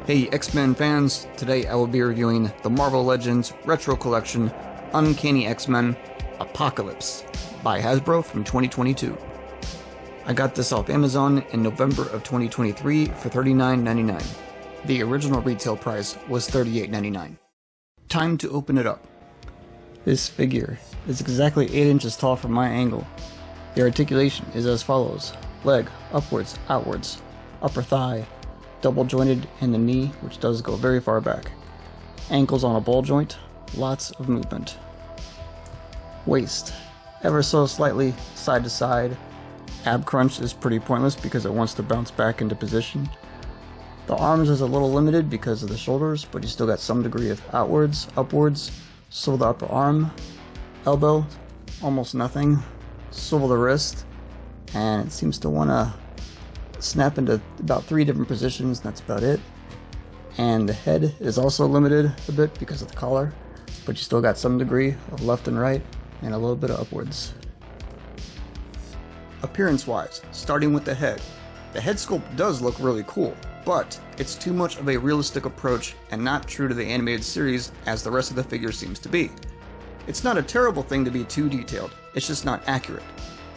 Hey X-Men fans, today I will be reviewing the Marvel Legends Retro Collection Uncanny X-Men Apocalypse by Hasbro from 2022. I got this off Amazon in November of 2023 for $39.99. The original retail price was $38.99. Time to open it up. This figure is exactly 8 inches tall from my angle. The articulation is as follows: leg, upwards, outwards, upper thigh, double jointed in the knee, which does go very far back. Ankles on a ball joint, lots of movement. Waist, ever so slightly side to side. Ab crunch is pretty pointless because it wants to bounce back into position. The arms is a little limited because of the shoulders, but you still got some degree of outwards, upwards. Swivel the upper arm. Elbow, almost nothing. Swivel the wrist, and it seems to want to snap into about 3 different positions, and that's about it. And the head is also limited a bit because of the collar, but you still got some degree of left and right and a little bit of upwards. Appearance wise, starting with the head sculpt does look really cool, but it's too much of a realistic approach and not true to the animated series as the rest of the figure seems to be. It's not a terrible thing to be too detailed, it's just not accurate.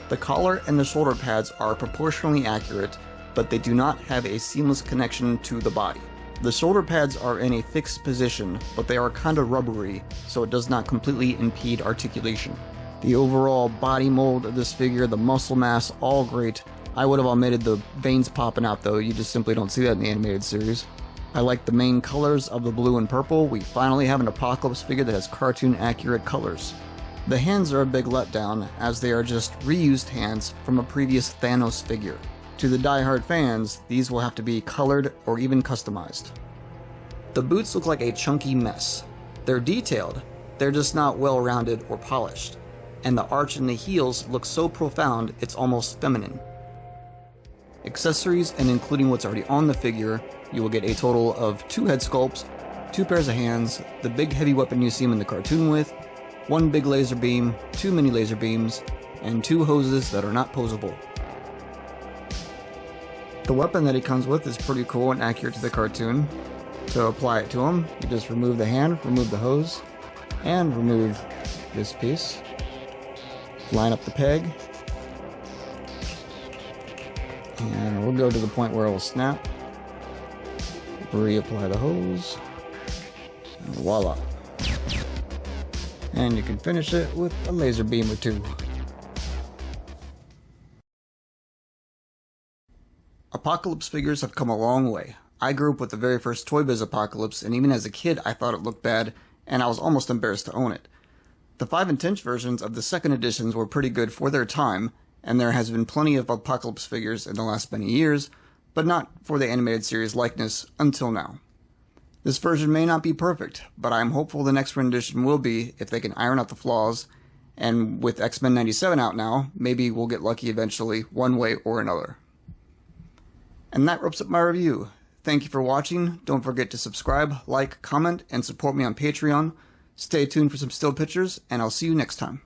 The collar and the shoulder pads are proportionally accurate, but they do not have a seamless connection to the body. The shoulder pads are in a fixed position, but they are kinda rubbery, so it does not completely impede articulation. The overall body mold of this figure, the muscle mass, all great. I would have omitted the veins popping out though, you just simply don't see that in the animated series. I like the main colors of the blue and purple. We finally have an Apocalypse figure that has cartoon accurate colors. The hands are a big letdown, as they are just reused hands from a previous Thanos figure. To the die-hard fans, these will have to be colored or even customized. The boots look like a chunky mess. They're detailed, they're just not well-rounded or polished. And the arch in the heels look so profound it's almost feminine. Accessories, and including what's already on the figure, you will get a total of 2 head sculpts, 2 pairs of hands, the big heavy weapon you see him in the cartoon with, 1 big laser beam, 2 mini laser beams, and 2 hoses that are not posable. The weapon that he comes with is pretty cool and accurate to the cartoon. To apply it to him, you just remove the hand, remove the hose, and remove this piece. Line up the peg, and we'll go to the point where it will snap. Reapply the hose, and voila. And you can finish it with a laser beam or 2. Apocalypse figures have come a long way. I grew up with the very first Toy Biz Apocalypse, and even as a kid I thought it looked bad, and I was almost embarrassed to own it. The 5 and 10" versions of the second editions were pretty good for their time, and there has been plenty of Apocalypse figures in the last many years, but not for the animated series likeness until now. This version may not be perfect, but I am hopeful the next rendition will be if they can iron out the flaws, and with X-Men 97 out now, maybe we'll get lucky eventually, one way or another. And that wraps up my review. Thank you for watching. Don't forget to subscribe, like, comment, and support me on Patreon. Stay tuned for some still pictures, and I'll see you next time.